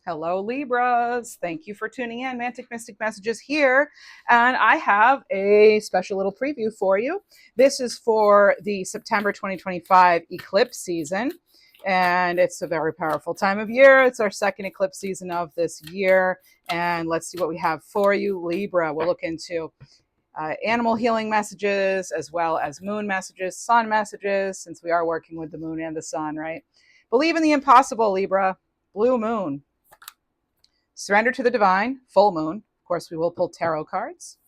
Hello, Libras. Thank you for tuning in. Mantic Mystic Messages here. And I have a special little preview for you. This is for the September 2025 eclipse season. And it's a very powerful time of year. It's our second eclipse season of this year. And let's see what we have for you, Libra. We'll look into animal healing messages, as well as moon messages, sun messages, since we are working with the moon and the sun, right? Believe in the impossible, Libra. Blue moon. Surrender to the divine, full moon. Of course, we will pull tarot cards.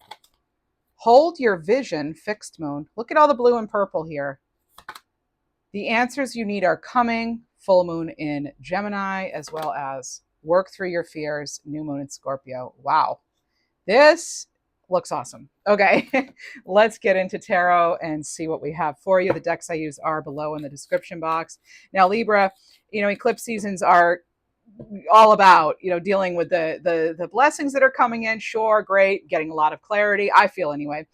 Hold your vision, fixed moon. Look at all the blue and purple here. The answers you need are coming, full moon in Gemini, as well as work through your fears, new moon in Scorpio. Wow. This looks awesome. Okay, let's get into tarot and see what we have for you. The decks I use are below in the description box. Now, Libra, eclipse seasons are all about dealing with the blessings that are coming in. Sure, great, getting a lot of clarity, I feel anyway.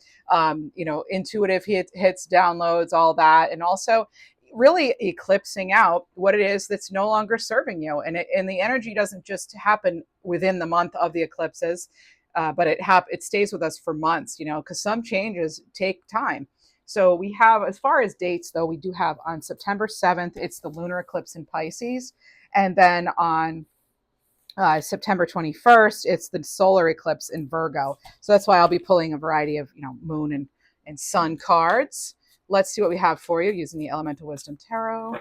Intuitive hits, downloads, all that, and also really eclipsing out what it is that's no longer serving you. And the energy doesn't just happen within the month of the eclipses, but it stays with us for months, because some changes take time. So we have, as far as dates though, we do have on September 7th, it's the lunar eclipse in Pisces. And then on September 21st, it's the solar eclipse in Virgo. So that's why I'll be pulling a variety of, moon and sun cards. Let's see what we have for you using the Elemental Wisdom Tarot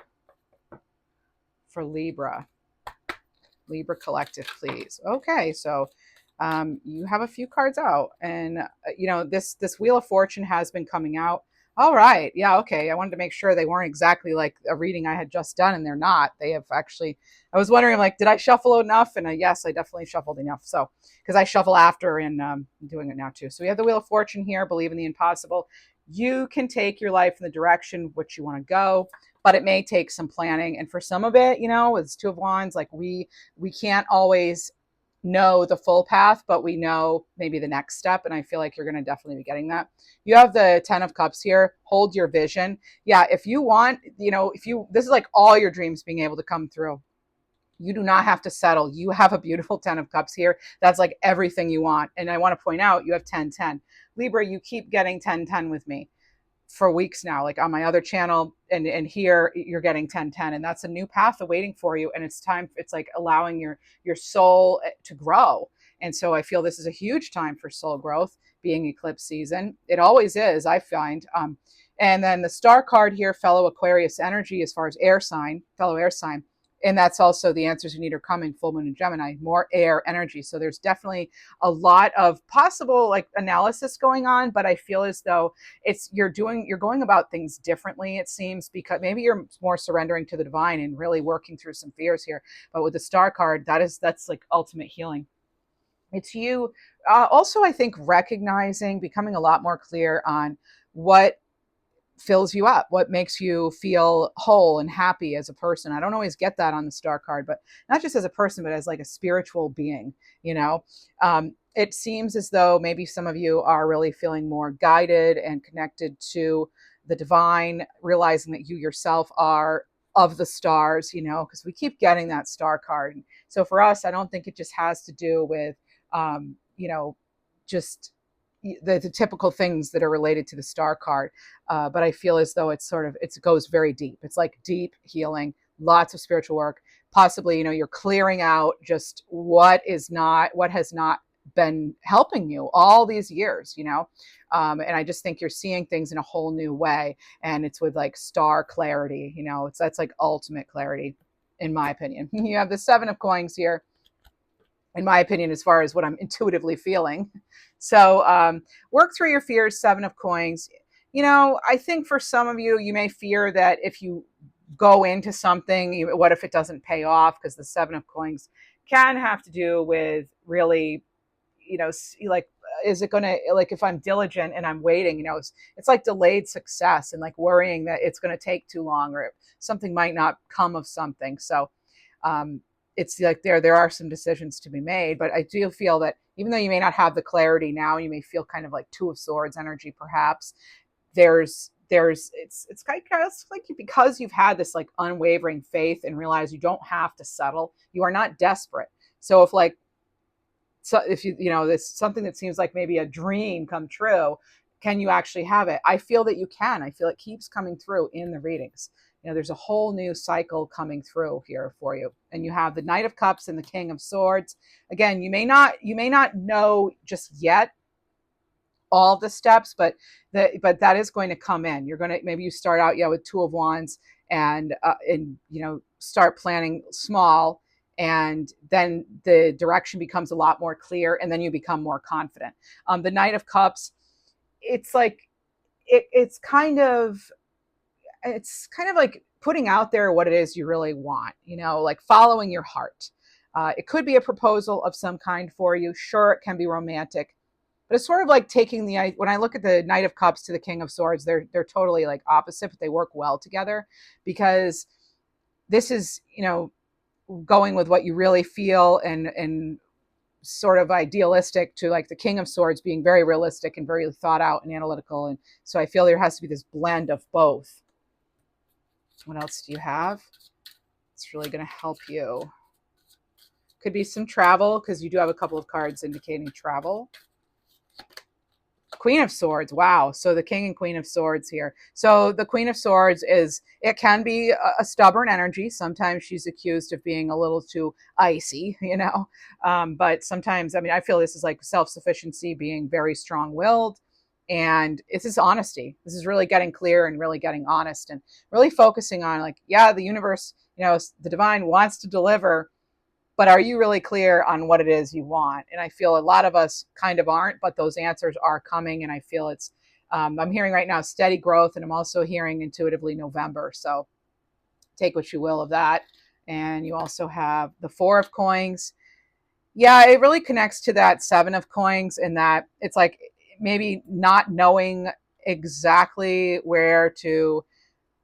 for Libra. Libra Collective, please. Okay, so you have a few cards out. And, this Wheel of Fortune has been coming out. All right. Yeah. Okay. I wanted to make sure they weren't exactly like a reading I had just done, and they're not. They have actually, I was wondering, did I shuffle enough? And yes, I definitely shuffled enough. So, because I shuffle after and I'm doing it now too. So we have the Wheel of Fortune here, believe in the impossible. You can take your life in the direction which you want to go, but it may take some planning. And for some of it, with Two of Wands, we can't always know the full path, but we know maybe the next step. And I feel like you're going to definitely be getting that. You have the 10 of Cups here. Hold your vision. Yeah. If you want, this is like all your dreams being able to come through. You do not have to settle. You have a beautiful 10 of Cups here. That's like everything you want. And I want to point out, you have 10-10. Libra, you keep getting 10-10 with me for weeks now, like on my other channel, and here you're getting 10-10, and that's a new path awaiting for you. And it's time, it's like allowing your soul to grow. And so I feel this is a huge time for soul growth, being eclipse season. It always is, I find. And then the star card here, fellow Aquarius energy, as far as air sign, fellow air sign. And that's also the answers you need are coming, full moon in Gemini, more air energy. So there's definitely a lot of possible analysis going on, but I feel as though you're going about things differently, it seems, because maybe you're more surrendering to the divine and really working through some fears here. But with the star card, that's like ultimate healing. It's you also, I think, becoming a lot more clear on what fills you up, what makes you feel whole and happy as a person. I don't always get that on the star card, but not just as a person, but as like a spiritual being. It seems as though maybe some of you are really feeling more guided and connected to the divine, realizing that you yourself are of the stars, because we keep getting that star card. So for us, I don't think it just has to do with just the typical things that are related to the star card. But I feel as though it goes very deep. It's like deep healing, lots of spiritual work. Possibly, you're clearing out just what has not been helping you all these years, and I just think you're seeing things in a whole new way. And it's with like star clarity, that's like ultimate clarity, in my opinion. You have the 7 of Coins here, in my opinion, as far as what I'm intuitively feeling. So work through your fears, 7 of Coins. I think for some of you, you may fear that if you go into something, what if it doesn't pay off? Because the 7 of Coins can have to do with really, is it going to, if I'm diligent and I'm waiting, it's like delayed success, and like worrying that it's going to take too long, or something might not come of something. So it's like there are some decisions to be made, but I do feel that even though you may not have the clarity now, you may feel kind of like 2 of Swords energy, perhaps. It's kind of like, because you've had this like unwavering faith and realize you don't have to settle. You are not desperate. So if you know this something that seems like maybe a dream come true, can you actually have it? I feel that you can. I feel it keeps coming through in the readings. There's a whole new cycle coming through here for you. And you have the Knight of Cups and the King of Swords. Again, you may not know just yet all the steps, but that is going to come in. You're going to, maybe you start out with Two of Wands, and start planning small, and then the direction becomes a lot more clear, and then you become more confident. The Knight of Cups, it's like it's kind of like putting out there what it is you really want, like following your heart. It could be a proposal of some kind for you. Sure, it can be romantic, but it's sort of like taking when I look at the Knight of Cups to the King of Swords, they're totally like opposite, but they work well together, because this is, going with what you really feel, and sort of idealistic, to like the King of Swords being very realistic and very thought out and analytical. And so I feel there has to be this blend of both. What else do you have? It's really going to help you. Could be some travel, because you do have a couple of cards indicating travel. Queen of Swords. Wow. So the King and Queen of Swords here. So the Queen of Swords it can be a stubborn energy. Sometimes she's accused of being a little too icy, but sometimes, I feel this is like self-sufficiency, being very strong-willed. And this is honesty. This is really getting clear and really getting honest, and really focusing on the universe, the divine wants to deliver, but are you really clear on what it is you want? And I feel a lot of us kind of aren't, but those answers are coming. And I feel it's, I'm hearing right now steady growth, and I'm also hearing intuitively November. So take what you will of that. And you also have the Four of Coins. Yeah, it really connects to that Seven of Coins, in that it's like maybe not knowing exactly where to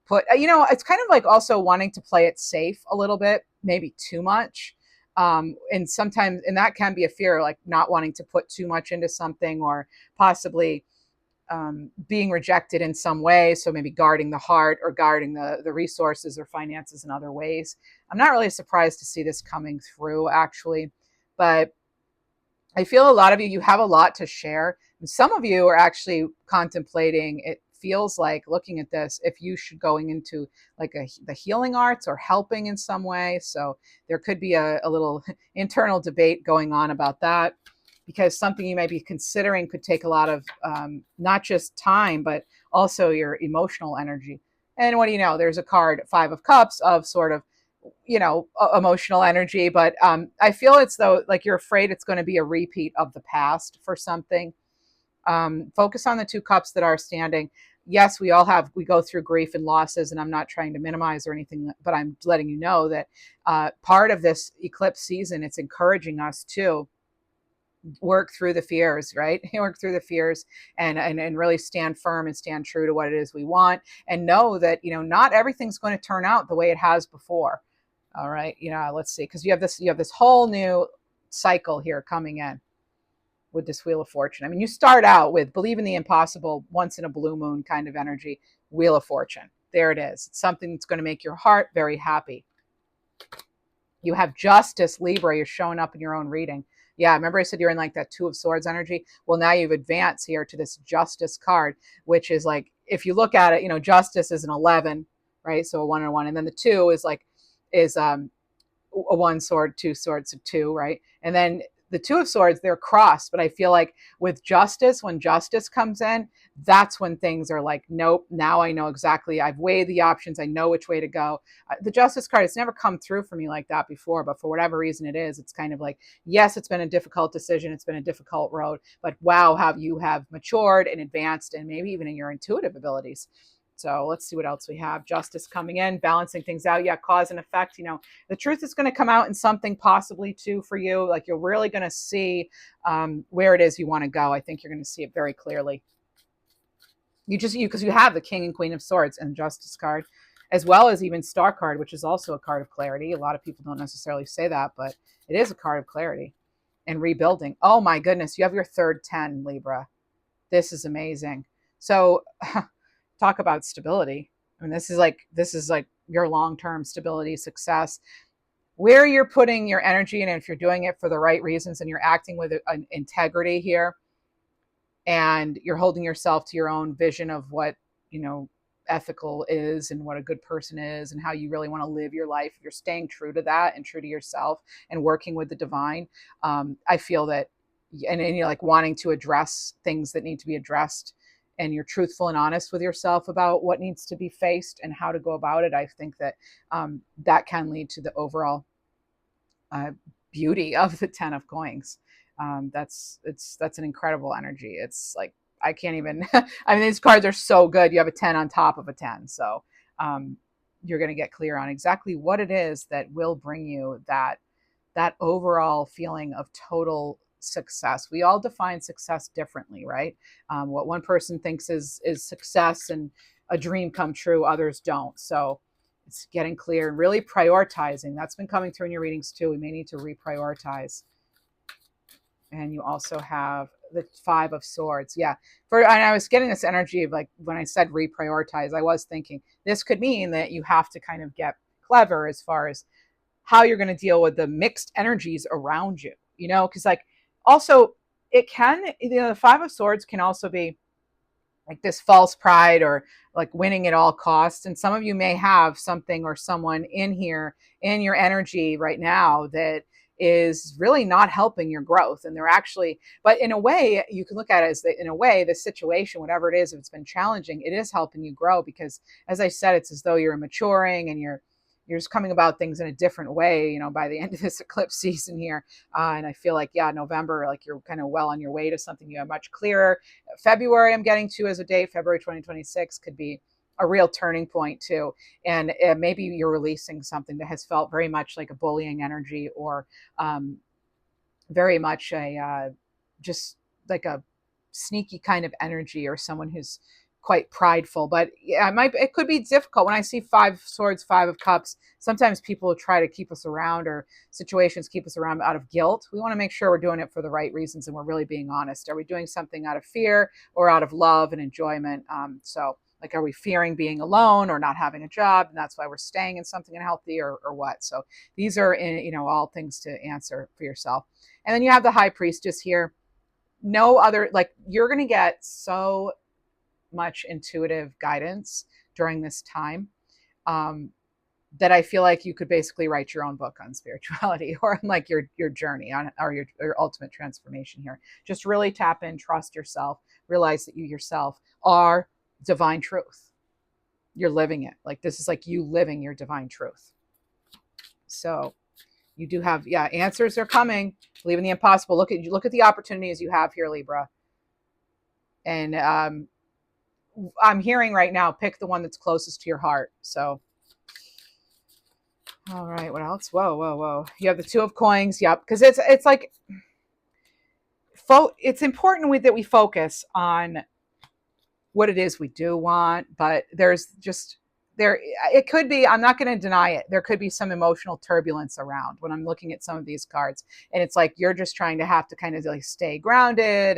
put, it's kind of like also wanting to play it safe a little bit, maybe too much. And sometimes, and that can be a fear, like not wanting to put too much into something, or possibly being rejected in some way. So maybe guarding the heart, or guarding the resources or finances in other ways. I'm not really surprised to see this coming through, actually, but I feel a lot of you have a lot to share. And some of you are actually contemplating, it feels like, looking at this, if you should going into like the healing arts, or helping in some way. So there could be a little internal debate going on about that, because something you may be considering could take a lot of not just time, but also your emotional energy. And what do you know? There's a card, Five of Cups, of sort of emotional energy, but I feel it's though like you're afraid it's going to be a repeat of the past for something. Focus on the two cups that are standing. Yes, we go through grief and losses, and I'm not trying to minimize or anything, but I'm letting you know that part of this eclipse season, it's encouraging us to work through the fears, right? Work through the fears, and really stand firm and stand true to what it is we want, and know that, not everything's going to turn out the way it has before. All right. Let's see. Because you have this whole new cycle here coming in with this Wheel of Fortune. You start out with believe in the impossible, once in a blue moon kind of energy. Wheel of Fortune. There it is. It's something that's going to make your heart very happy. You have Justice, Libra. You're showing up in your own reading. Yeah, remember I said you're in like that Two of Swords energy? Well, now you've advanced here to this Justice card, which is like, if you look at it, Justice is an 11, right? So a 1 and a 1. And then the 2 is a 1 sword, 2 swords, of 2, right? And then the Two of Swords, they're crossed, but I feel like with Justice, when Justice comes in, that's when things are like, nope, now I know exactly, I've weighed the options, I know which way to go. The Justice card has never come through for me like that before, but for whatever reason it is, it's kind of like, yes, it's been a difficult decision, it's been a difficult road, but wow, how you have matured and advanced, and maybe even in your intuitive abilities. So let's see what else we have. Justice coming in, balancing things out. Yeah, cause and effect. The truth is going to come out in something possibly too for you. Like you're really going to see where it is you want to go. I think you're going to see it very clearly. Because you have the King and Queen of Swords and Justice card, as well as even Star card, which is also a card of clarity. A lot of people don't necessarily say that, but it is a card of clarity and rebuilding. Oh my goodness, you have your third 10, Libra. This is amazing. So talk about stability. This is like your long-term stability, success. where you're putting your energy, and if you're doing it for the right reasons and you're acting with an integrity here, and you're holding yourself to your own vision of what, ethical is and what a good person is and how you really want to live your life, if you're staying true to that and true to yourself and working with the divine, I feel that, and you're like wanting to address things that need to be addressed, and you're truthful and honest with yourself about what needs to be faced and how to go about it, I think that that can lead to the overall beauty of the 10 of coins. That's an incredible energy. It's like, I can't even, I mean, these cards are so good. You have a 10 on top of a 10. So you're going to get clear on exactly what it is that will bring you that overall feeling of total success. We all define success differently, right? What one person thinks is success and a dream come true, others don't. So it's getting clear and really prioritizing. That's been coming through in your readings too. We may need to reprioritize. And you also have the 5 of Swords. Yeah. And I was getting this energy of, like, when I said reprioritize, I was thinking this could mean that you have to kind of get clever as far as how you're going to deal with the mixed energies around you, because like also it can, the 5 of Swords can also be like this false pride or like winning at all costs. And some of you may have something or someone in here in your energy right now that is really not helping your growth. And they're actually, but in a way, you can look at it as in a way, the situation, whatever it is, if it's been challenging, it is helping you grow, because as I said, it's as though you're maturing and you're just coming about things in a different way, by the end of this eclipse season here. And I feel like, November, like you're kind of well on your way to something you have much clearer. February, I'm getting to as a date, February 2026 could be a real turning point too. And maybe you're releasing something that has felt very much like a bullying energy, or very much just like a sneaky kind of energy, or someone who's quite prideful. But yeah, it could be difficult. When I see 5 Swords, 5 of Cups, sometimes people try to keep us around, or situations keep us around out of guilt. We want to make sure we're doing it for the right reasons and we're really being honest. Are we doing something out of fear or out of love and enjoyment? So like, are we fearing being alone or not having a job, and that's why we're staying in something unhealthy, or what? So these are all things to answer for yourself. And then you have the High Priestess here. No other, like, you're going to get so much intuitive guidance during this time, that I feel like you could basically write your own book on spirituality, or on like your journey on, or your ultimate transformation here. Just really tap in, trust yourself, realize that you yourself are divine truth. You're living it. Like, this is like you living your divine truth. So you do have, answers are coming. Believe in the impossible. Look at the opportunities you have here, Libra. And I'm hearing right now, pick the one that's closest to your heart. So, all right, what else? Whoa. You have the 2 of Coins. Yep. Because it's like, it's important that we focus on what it is we do want, but it could be, I'm not going to deny it, there could be some emotional turbulence around when I'm looking at some of these cards. And it's like, you're just trying to have to kind of like stay grounded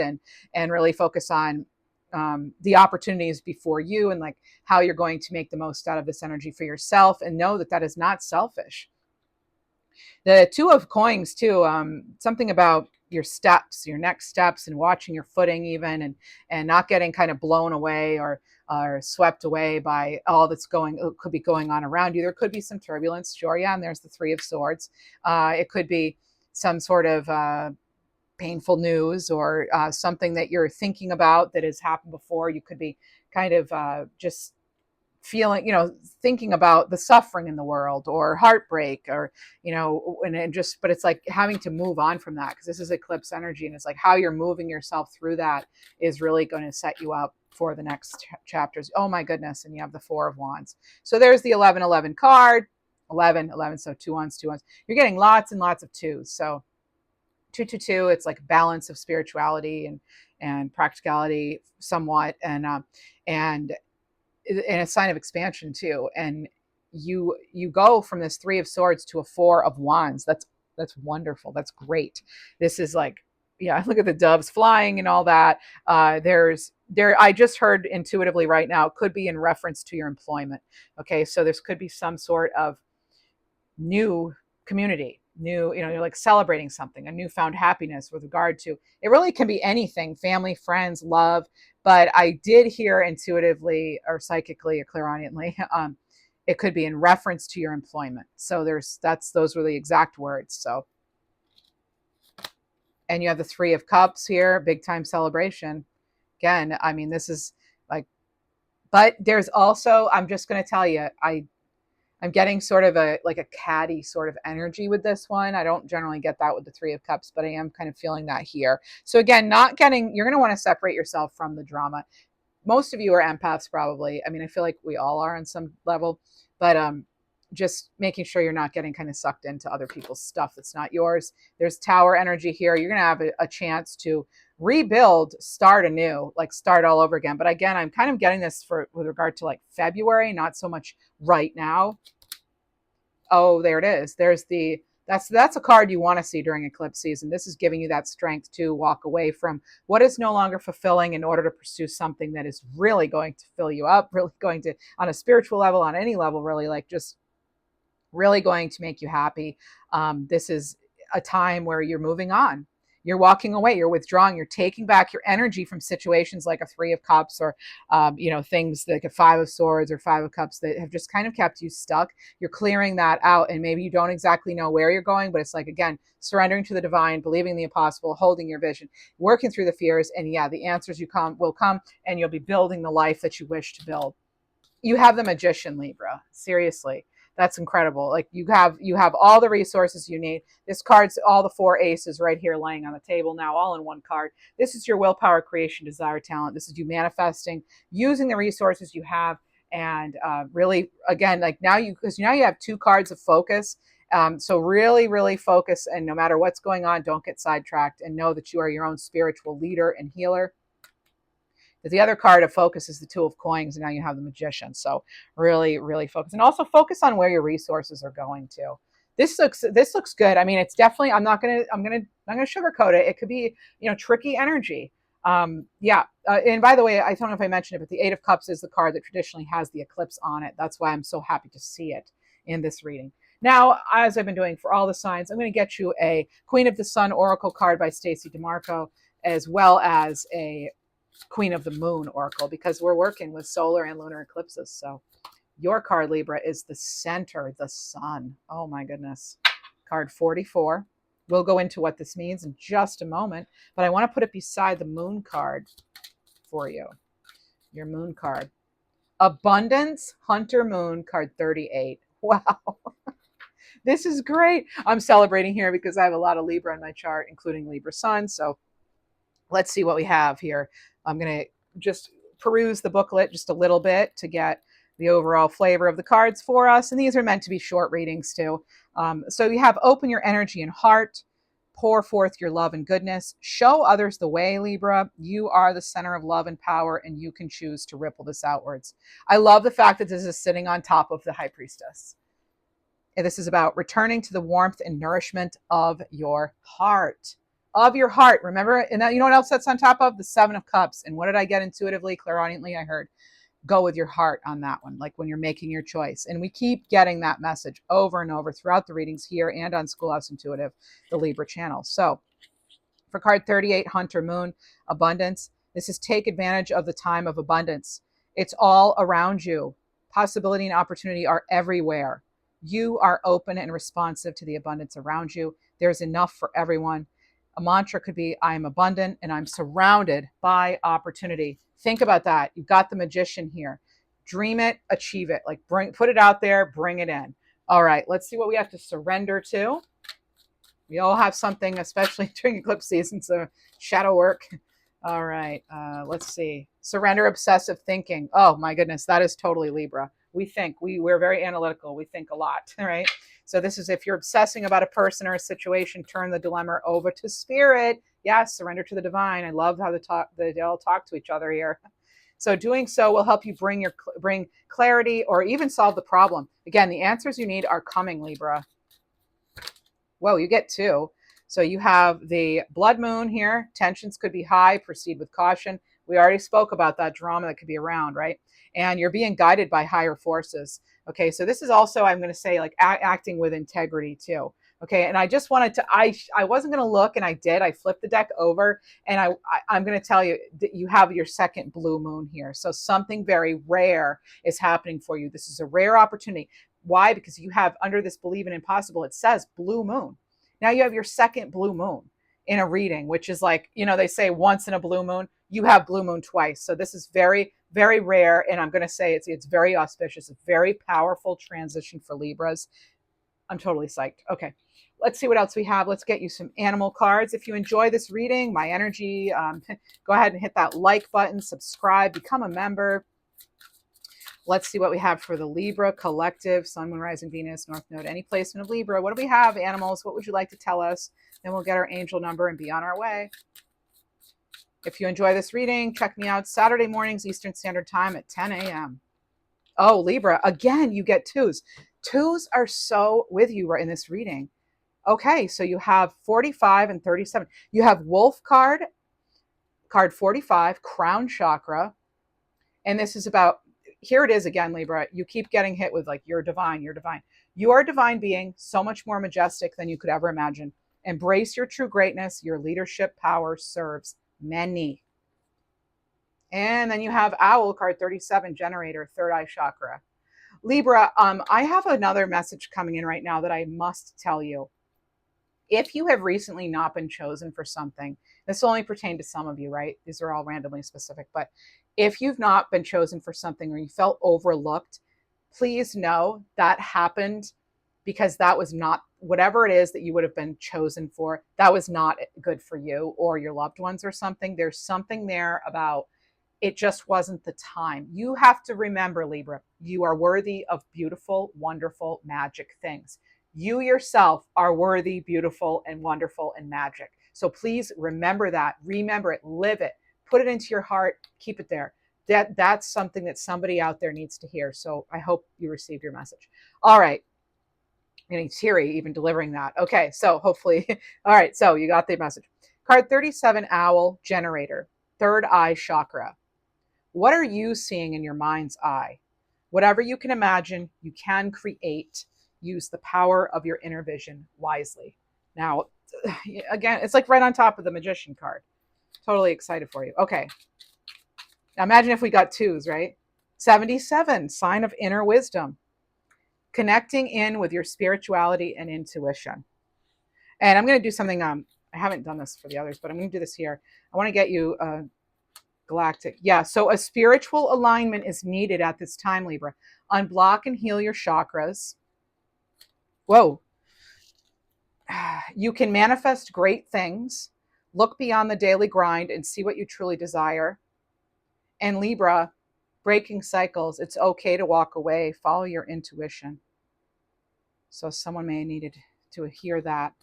and really focus on the opportunities before you, and like how you're going to make the most out of this energy for yourself, and know that that is not selfish. The 2 of Coins too, something about your steps, your next steps, and watching your footing even, and not getting kind of blown away or swept away by all that's could be going on around you. There could be some turbulence, sure, yeah. And there's the 3 of Swords. It could be some sort of painful news, or something that you're thinking about that has happened before. You could be kind of just feeling, thinking about the suffering in the world, or heartbreak, or, but it's like having to move on from that, because this is eclipse energy. And it's like how you're moving yourself through that is really going to set you up for the next chapters. Oh my goodness. And you have the 4 of Wands. So there's the 11-11 card, 11. So 2 ones. You're getting lots and lots of 2s. So 222, it's like balance of spirituality and practicality somewhat, and a sign of expansion too. And you go from this 3 of Swords to a 4 of Wands. That's wonderful. That's great. This is like, look at the doves flying and all that. I just heard intuitively right now, could be in reference to your employment. Okay, so this could be some sort of new community, new, you're like celebrating something, a newfound happiness with regard to, it really can be anything, family, friends, love. But I did hear intuitively or psychically or clairaudiently, it could be in reference to your employment. So those were the exact words. So, and you have the Three of Cups here, big time celebration. Again, I mean, this is like, but there's also, I'm just going to tell you, I'm getting sort of a catty sort of energy with this one. I don't generally get that with the Three of Cups, but I am kind of feeling that here. So again, you're going to want to separate yourself from the drama. Most of you are empaths probably. I mean, I feel like we all are on some level, but just making sure you're not getting kind of sucked into other people's stuff that's not yours. There's Tower energy here. You're going to have a chance to rebuild, start anew, like start all over again. But again, I'm kind of getting this with regard to like February, not so much right now. Oh, there it is. That's a card you want to see during eclipse season. This is giving you that strength to walk away from what is no longer fulfilling in order to pursue something that is really going to fill you up, really going to, on a spiritual level, on any level, really like just really going to make you happy. This is a time where you're moving on. You're walking away, you're withdrawing, you're taking back your energy from situations like a Three of Cups or, things like a Five of Swords or Five of Cups that have just kind of kept you stuck. You're clearing that out, and maybe you don't exactly know where you're going, but it's like, again, surrendering to the divine, believing the impossible, holding your vision, working through the fears, and yeah, the answers will come, and you'll be building the life that you wish to build. You have the Magician, Libra. Seriously. That's incredible. Like you have all the resources you need. This card's all the four aces right here laying on the table now, all in one card. This is your willpower, creation, desire, talent. This is you manifesting, using the resources you have, and really, again, like because now you have two cards of focus. So really, really focus, and no matter what's going on, don't get sidetracked, and know that you are your own spiritual leader and healer. The other card of focus is the Two of Coins, and now you have the Magician. So really, really focus, and also focus on where your resources are going to. This looks good. I mean, it's definitely. I'm not gonna sugarcoat it. It could be tricky energy. And by the way, I don't know if I mentioned it, but the Eight of Cups is the card that traditionally has the eclipse on it. That's why I'm so happy to see it in this reading. Now, as I've been doing for all the signs, I'm going to get you a Queen of the Sun Oracle card by Stacey DeMarco, as well as a Queen of the Moon Oracle, because we're working with solar and lunar eclipses. So your card, Libra, is the center, the sun. Oh my goodness. Card 44. We'll go into what this means in just a moment, but I want to put it beside the moon card for you. Your moon card. Abundance, Hunter Moon, card 38. Wow. This is great. I'm celebrating here because I have a lot of Libra in my chart, including Libra Sun. So let's see what we have here. I'm going to just peruse the booklet just a little bit to get the overall flavor of the cards for us. And these are meant to be short readings too. So you have open your energy and heart, pour forth your love and goodness, show others the way, Libra. You are the center of love and power, and you can choose to ripple this outwards. I love the fact that this is sitting on top of the High Priestess. And this is about returning to the warmth and nourishment of your heart. Of your heart. Remember, and you know what else that's on top of? The Seven of Cups. And what did I get intuitively, clairaudiently? I heard, go with your heart on that one, like when you're making your choice. And we keep getting that message over and over throughout the readings here and on Schoolhouse Intuitive, the Libra channel. So for card 38, Hunter Moon, abundance. This is take advantage of the time of abundance. It's all around you. Possibility and opportunity are everywhere. You are open and responsive to the abundance around you. There's enough for everyone. A mantra could be, I am abundant and I'm surrounded by opportunity. Think about that. You've got the Magician here. Dream it, achieve it. Like put it out there, bring it in. All right, let's see what we have to surrender to. We all have something, especially during eclipse season, so shadow work. All right, let's see. Surrender obsessive thinking. Oh my goodness, that is totally Libra. We think, we're very analytical. We think a lot, right? So this is if you're obsessing about a person or a situation, turn the dilemma over to spirit. Yes, surrender to the divine. I love how they all talk to each other here. So doing so will help you bring clarity or even solve the problem. Again, the answers you need are coming, Libra. Whoa, you get two. So you have the blood moon here. Tensions could be high. Proceed with caution. We already spoke about that drama that could be around, right? And you're being guided by higher forces. Okay, so this is also, I'm going to say, like acting with integrity too. Okay, and I just wanted to, I wasn't going to look, and I did. I flipped the deck over, and I'm going to tell you that you have your second blue moon here. So something very rare is happening for you. This is a rare opportunity. Why? Because you have, under this believe in impossible, it says blue moon. Now you have your second blue moon in a reading, which is like, you know, they say once in a blue moon. You have blue moon twice. So this is very, very rare. And I'm going to say it's very auspicious, a very powerful transition for Libras. I'm totally psyched. Okay, let's see what else we have. Let's get you some animal cards. If you enjoy this reading, my energy, go ahead and hit that like button, subscribe, become a member. Let's see what we have for the Libra collective, Sun, Moon, Rising, Venus, North Node, any placement of Libra. What do we have, animals? What would you like to tell us? Then we'll get our angel number and be on our way. If you enjoy this reading, check me out Saturday mornings, Eastern Standard Time at 10 a.m. Oh, Libra, again, you get twos. Twos are so with you right in this reading. Okay, so you have 45 and 37. You have Wolf card 45, Crown Chakra. And this is about, here it is again, Libra. You keep getting hit with like, you're divine, you're divine. You are a divine being, so much more majestic than you could ever imagine. Embrace your true greatness. Your leadership power serves many. And then you have Owl card 37, Generator, third eye chakra. Libra, I have another message coming in right now that I must tell you. If you have recently not been chosen for something, this will only pertain to some of you, right? These are all randomly specific. But if you've not been chosen for something or you felt overlooked, please know that happened because that was not, whatever it is that you would have been chosen for, that was not good for you or your loved ones or something. There's something there about it just wasn't the time. You have to remember, Libra, you are worthy of beautiful, wonderful, magic things. You yourself are worthy, beautiful, and wonderful and magic. So please remember that. Remember it. Live it. Put it into your heart. Keep it there. That's something that somebody out there needs to hear. So I hope you received your message. All right. I'm getting teary even delivering that. Okay, so hopefully, all right, so you got the message. Card 37, Owl, Generator, third eye chakra. What are you seeing in your mind's eye? Whatever you can imagine, you can create. Use the power of your inner vision wisely. Now, again, it's like right on top of the Magician card. Totally excited for you. Okay. Now imagine if we got twos, right? 77, sign of inner wisdom. Connecting in with your spirituality and intuition. And I'm going to do something, I haven't done this for the others, but I'm going to do this here. I want to get you galactic. Yeah, so a spiritual alignment is needed at this time, Libra. Unblock and heal your chakras. Whoa. You can manifest great things. Look beyond the daily grind and see what you truly desire. And Libra, breaking cycles. It's okay to walk away. Follow your intuition. So someone may have needed to hear that.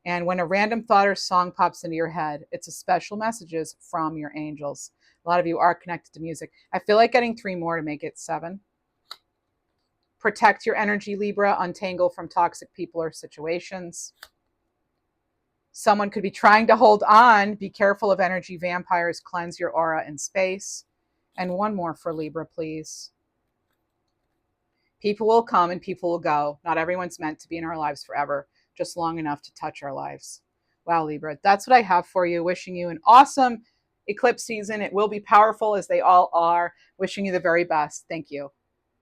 And when a random thought or song pops into your head, it's a special messages from your angels. A lot of you are connected to music. I feel like getting 3 more to make it 7. Protect your energy, Libra. Untangle from toxic people or situations. Someone could be trying to hold on. Be careful of energy vampires. Cleanse your aura and space. And one more for Libra, please. People will come and people will go. Not everyone's meant to be in our lives forever, just long enough to touch our lives. Wow, Libra, that's what I have for you. Wishing you an awesome eclipse season. It will be powerful as they all are. Wishing you the very best. Thank you.